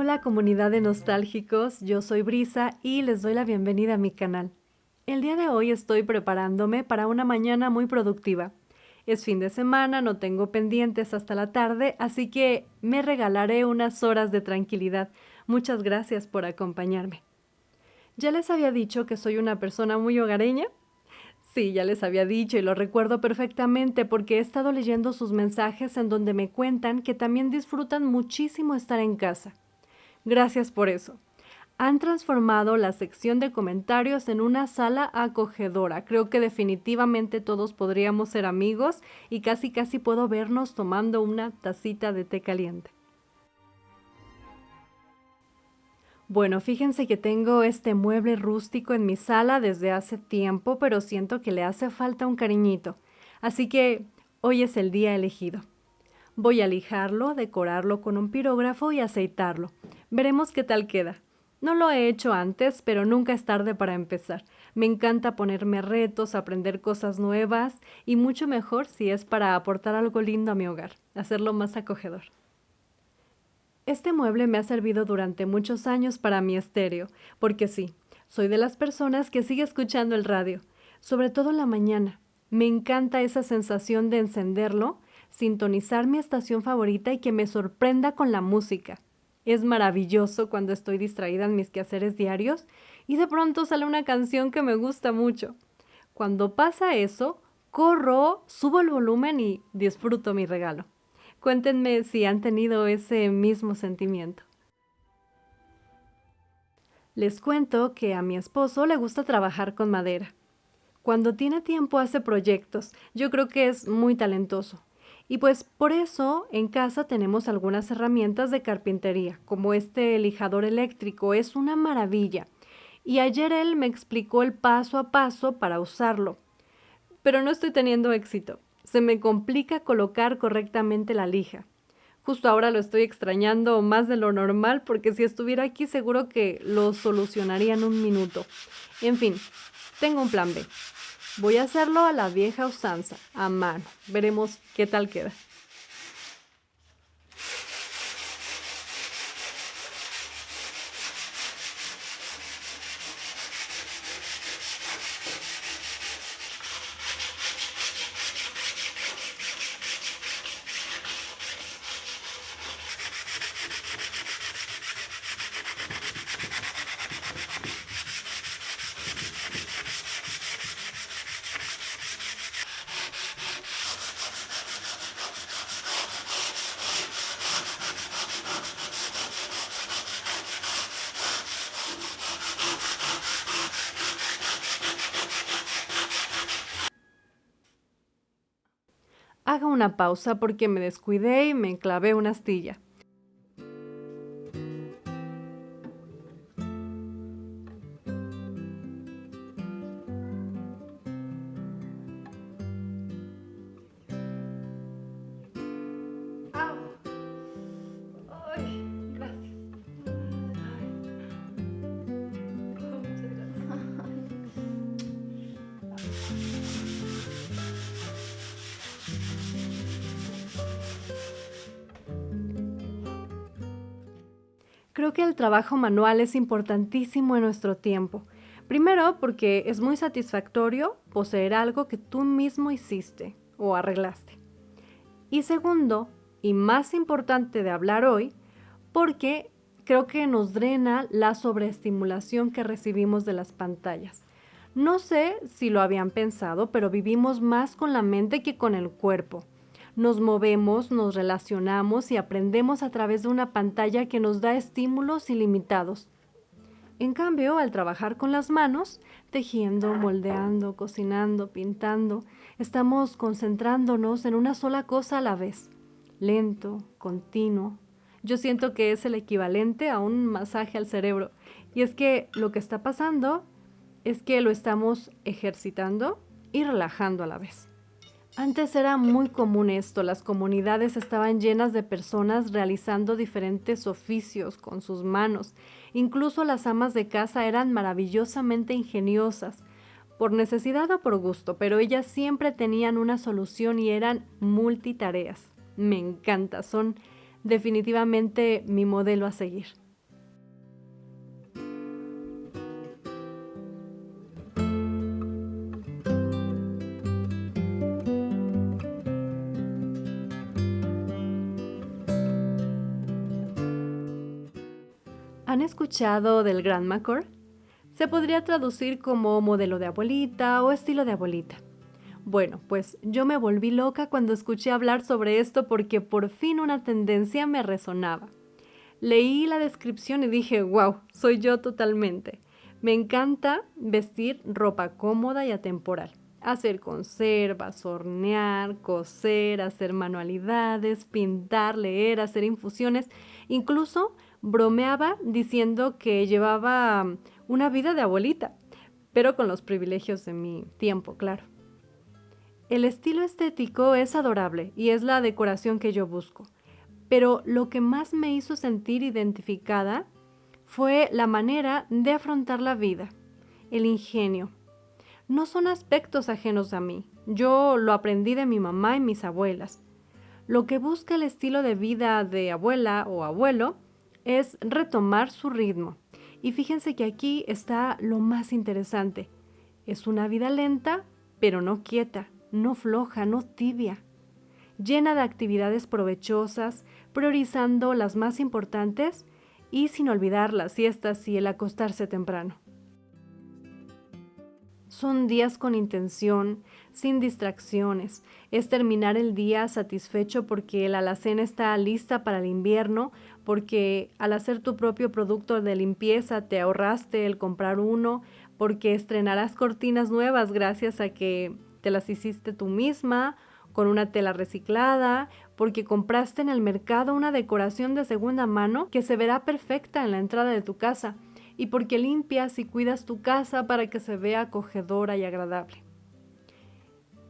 Hola comunidad de nostálgicos, yo soy Brisa y les doy la bienvenida a mi canal. El día de hoy estoy preparándome para una mañana muy productiva. Es fin de semana, no tengo pendientes hasta la tarde, así que me regalaré unas horas de tranquilidad. Muchas gracias por acompañarme. ¿Ya les había dicho que soy una persona muy hogareña? Sí, ya les había dicho y lo recuerdo perfectamente porque he estado leyendo sus mensajes en donde me cuentan que también disfrutan muchísimo estar en casa. Gracias por eso. Han transformado la sección de comentarios en una sala acogedora. Creo que definitivamente todos podríamos ser amigos y casi puedo vernos tomando una tacita de té caliente. Bueno, fíjense que tengo este mueble rústico en mi sala desde hace tiempo, pero siento que le hace falta un cariñito. Así que hoy es el día elegido. Voy a lijarlo, decorarlo con un pirógrafo y aceitarlo. Veremos qué tal queda. No lo he hecho antes, pero nunca es tarde para empezar. Me encanta ponerme retos, aprender cosas nuevas y mucho mejor si es para aportar algo lindo a mi hogar, hacerlo más acogedor. Este mueble me ha servido durante muchos años para mi estéreo, porque sí, soy de las personas que sigue escuchando el radio, sobre todo en la mañana. Me encanta esa sensación de encenderlo, sintonizar mi estación favorita y que me sorprenda con la música. Es maravilloso cuando estoy distraída en mis quehaceres diarios y de pronto sale una canción que me gusta mucho. Cuando pasa eso, corro, subo el volumen y disfruto mi regalo. Cuéntenme si han tenido ese mismo sentimiento. Les cuento que a mi esposo le gusta trabajar con madera. Cuando tiene tiempo hace proyectos. Yo creo que es muy talentoso. Y pues por eso en casa tenemos algunas herramientas de carpintería, como este lijador eléctrico. Es una maravilla. Y ayer él me explicó el paso a paso para usarlo. Pero no estoy teniendo éxito. Se me complica colocar correctamente la lija. Justo ahora lo estoy extrañando más de lo normal porque si estuviera aquí seguro que lo solucionaría en un minuto. En fin, tengo un plan B. Voy a hacerlo a la vieja usanza, a mano. Veremos qué tal queda. Haga una pausa porque me descuidé y me clavé una astilla. ¡Au! ¡Ay! Gracias. Muchas gracias. Creo que el trabajo manual es importantísimo en nuestro tiempo. Primero, porque es muy satisfactorio poseer algo que tú mismo hiciste o arreglaste. Y segundo, y más importante de hablar hoy, porque creo que nos drena la sobreestimulación que recibimos de las pantallas. No sé si lo habían pensado, pero vivimos más con la mente que con el cuerpo. Nos movemos, nos relacionamos y aprendemos a través de una pantalla que nos da estímulos ilimitados. En cambio, al trabajar con las manos, tejiendo, moldeando, cocinando, pintando, estamos concentrándonos en una sola cosa a la vez. Lento, continuo. Yo siento que es el equivalente a un masaje al cerebro. Y es que lo que está pasando es que lo estamos ejercitando y relajando a la vez. Antes era muy común esto, las comunidades estaban llenas de personas realizando diferentes oficios con sus manos. Incluso las amas de casa eran maravillosamente ingeniosas, por necesidad o por gusto, pero ellas siempre tenían una solución y eran multitareas. Me encanta, son definitivamente mi modelo a seguir. ¿Han escuchado del Grandma-core? Se podría traducir como modelo de abuelita o estilo de abuelita. Bueno, pues yo me volví loca cuando escuché hablar sobre esto porque por fin una tendencia me resonaba. Leí la descripción y dije, wow, soy yo totalmente. Me encanta vestir ropa cómoda y atemporal. Hacer conservas, hornear, coser, hacer manualidades, pintar, leer, hacer infusiones. Incluso bromeaba diciendo que llevaba una vida de abuelita, pero con los privilegios de mi tiempo, claro. El estilo estético es adorable y es la decoración que yo busco. Pero lo que más me hizo sentir identificada fue la manera de afrontar la vida, el ingenio. No son aspectos ajenos a mí, yo lo aprendí de mi mamá y mis abuelas. Lo que busca el estilo de vida de abuela o abuelo es retomar su ritmo. Y fíjense que aquí está lo más interesante. Es una vida lenta, pero no quieta, no floja, no tibia, llena de actividades provechosas, priorizando las más importantes y sin olvidar las siestas y el acostarse temprano. Son días con intención, sin distracciones. Es terminar el día satisfecho porque la alacena está lista para el invierno, porque al hacer tu propio producto de limpieza te ahorraste el comprar uno, porque estrenarás cortinas nuevas gracias a que te las hiciste tú misma, con una tela reciclada, porque compraste en el mercado una decoración de segunda mano que se verá perfecta en la entrada de tu casa, y porque limpias y cuidas tu casa para que se vea acogedora y agradable.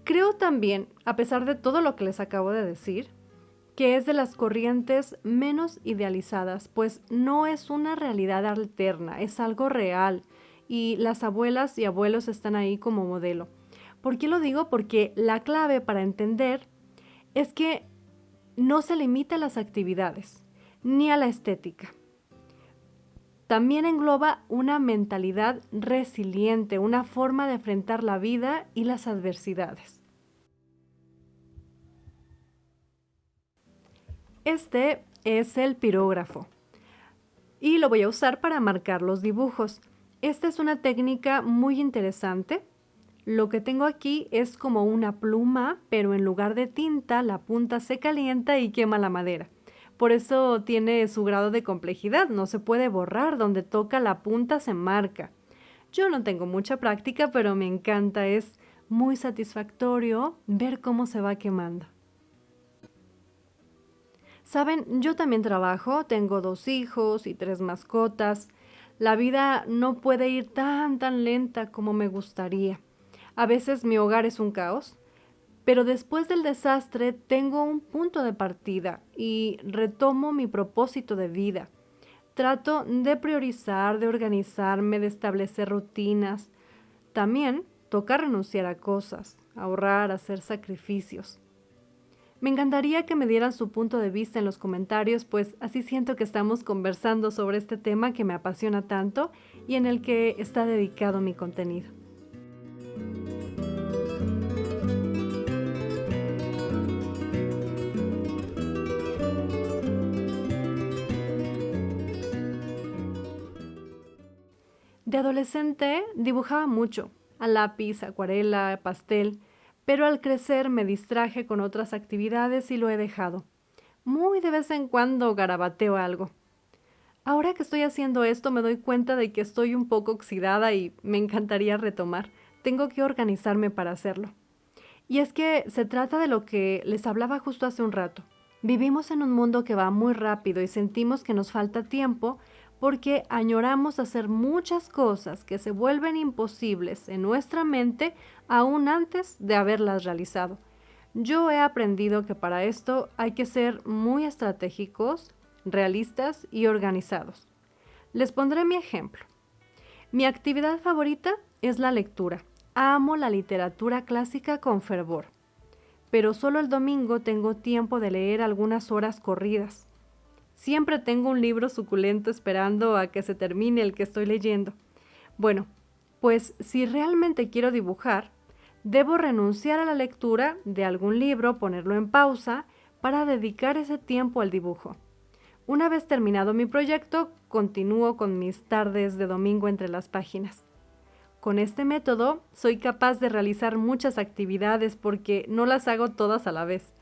Creo también, a pesar de todo lo que les acabo de decir, que es de las corrientes menos idealizadas, pues no es una realidad alterna, es algo real, y las abuelas y abuelos están ahí como modelo. ¿Por qué lo digo? Porque la clave para entender es que no se limita a las actividades, ni a la estética. También engloba una mentalidad resiliente, una forma de enfrentar la vida y las adversidades. Este es el pirógrafo y lo voy a usar para marcar los dibujos. Esta es una técnica muy interesante. Lo que tengo aquí es como una pluma, pero en lugar de tinta, la punta se calienta y quema la madera. Por eso tiene su grado de complejidad, no se puede borrar, donde toca la punta se marca. Yo no tengo mucha práctica, pero me encanta, es muy satisfactorio ver cómo se va quemando. Saben, yo también trabajo, tengo 2 hijos y 3 mascotas. La vida no puede ir tan lenta como me gustaría. A veces mi hogar es un caos, pero después del desastre tengo un punto de partida y retomo mi propósito de vida. Trato de priorizar, de organizarme, de establecer rutinas. También toca renunciar a cosas, ahorrar, hacer sacrificios. Me encantaría que me dieran su punto de vista en los comentarios, pues así siento que estamos conversando sobre este tema que me apasiona tanto y en el que está dedicado mi contenido. De adolescente dibujaba mucho, a lápiz, acuarela, pastel, pero al crecer me distraje con otras actividades y lo he dejado. Muy de vez en cuando garabateo algo. Ahora que estoy haciendo esto me doy cuenta de que estoy un poco oxidada y me encantaría retomar. Tengo que organizarme para hacerlo. Y es que se trata de lo que les hablaba justo hace un rato. Vivimos en un mundo que va muy rápido y sentimos que nos falta tiempo porque añoramos hacer muchas cosas que se vuelven imposibles en nuestra mente aún antes de haberlas realizado. Yo he aprendido que para esto hay que ser muy estratégicos, realistas y organizados. Les pondré mi ejemplo. Mi actividad favorita es la lectura. Amo la literatura clásica con fervor, pero solo el domingo tengo tiempo de leer algunas horas corridas. Siempre tengo un libro suculento esperando a que se termine el que estoy leyendo. Bueno, pues si realmente quiero dibujar, debo renunciar a la lectura de algún libro, ponerlo en pausa para dedicar ese tiempo al dibujo. Una vez terminado mi proyecto, continúo con mis tardes de domingo entre las páginas. Con este método, soy capaz de realizar muchas actividades porque no las hago todas a la vez.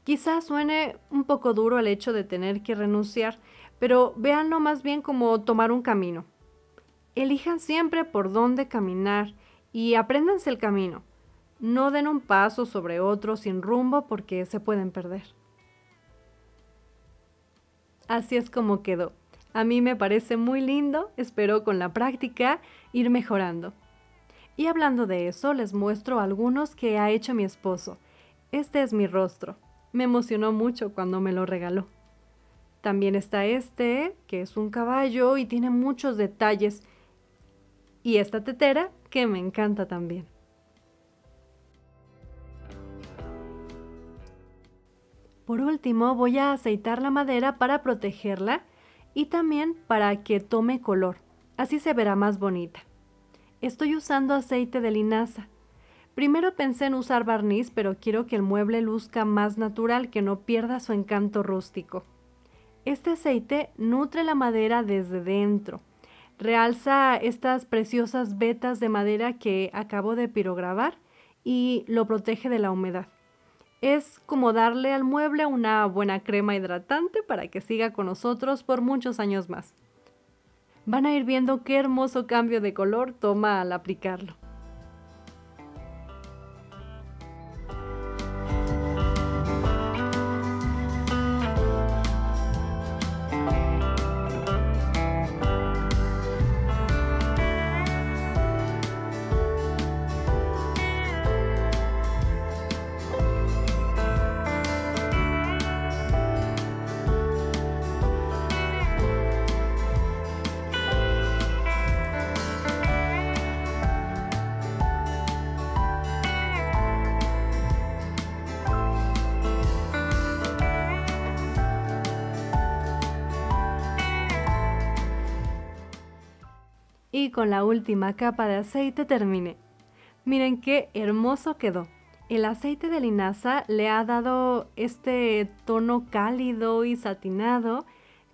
Quizás suene un poco duro el hecho de tener que renunciar, pero véanlo más bien como tomar un camino. Elijan siempre por dónde caminar y apréndanse el camino. No den un paso sobre otro sin rumbo porque se pueden perder. Así es como quedó. A mí me parece muy lindo, espero con la práctica ir mejorando. Y hablando de eso, les muestro algunos que ha hecho mi esposo. Este es mi rostro. Me emocionó mucho cuando me lo regaló. También está este, que es un caballo y tiene muchos detalles. Y esta tetera, que me encanta también. Por último, voy a aceitar la madera para protegerla y también para que tome color. Así se verá más bonita. Estoy usando aceite de linaza. Primero pensé en usar barniz, pero quiero que el mueble luzca más natural, que no pierda su encanto rústico. Este aceite nutre la madera desde dentro. Realza estas preciosas vetas de madera que acabo de pirograbar y lo protege de la humedad. Es como darle al mueble una buena crema hidratante para que siga con nosotros por muchos años más. Van a ir viendo qué hermoso cambio de color toma al aplicarlo. Y con la última capa de aceite terminé. Miren qué hermoso quedó. El aceite de linaza le ha dado este tono cálido y satinado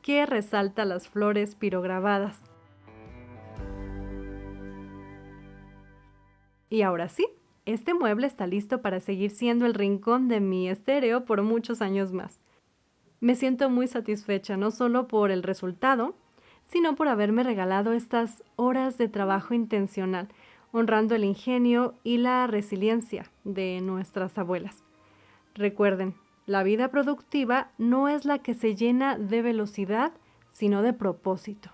que resalta las flores pirograbadas. Y ahora sí, este mueble está listo para seguir siendo el rincón de mi estéreo por muchos años más. Me siento muy satisfecha no solo por el resultado, sino por haberme regalado estas horas de trabajo intencional, honrando el ingenio y la resiliencia de nuestras abuelas. Recuerden, la vida productiva no es la que se llena de velocidad, sino de propósito.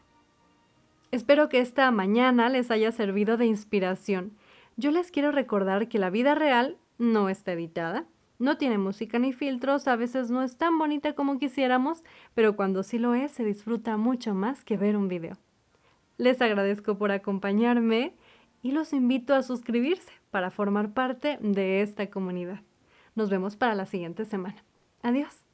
Espero que esta mañana les haya servido de inspiración. Yo les quiero recordar que la vida real no está editada. No tiene música ni filtros, a veces no es tan bonita como quisiéramos, pero cuando sí lo es, se disfruta mucho más que ver un video. Les agradezco por acompañarme y los invito a suscribirse para formar parte de esta comunidad. Nos vemos para la siguiente semana. Adiós.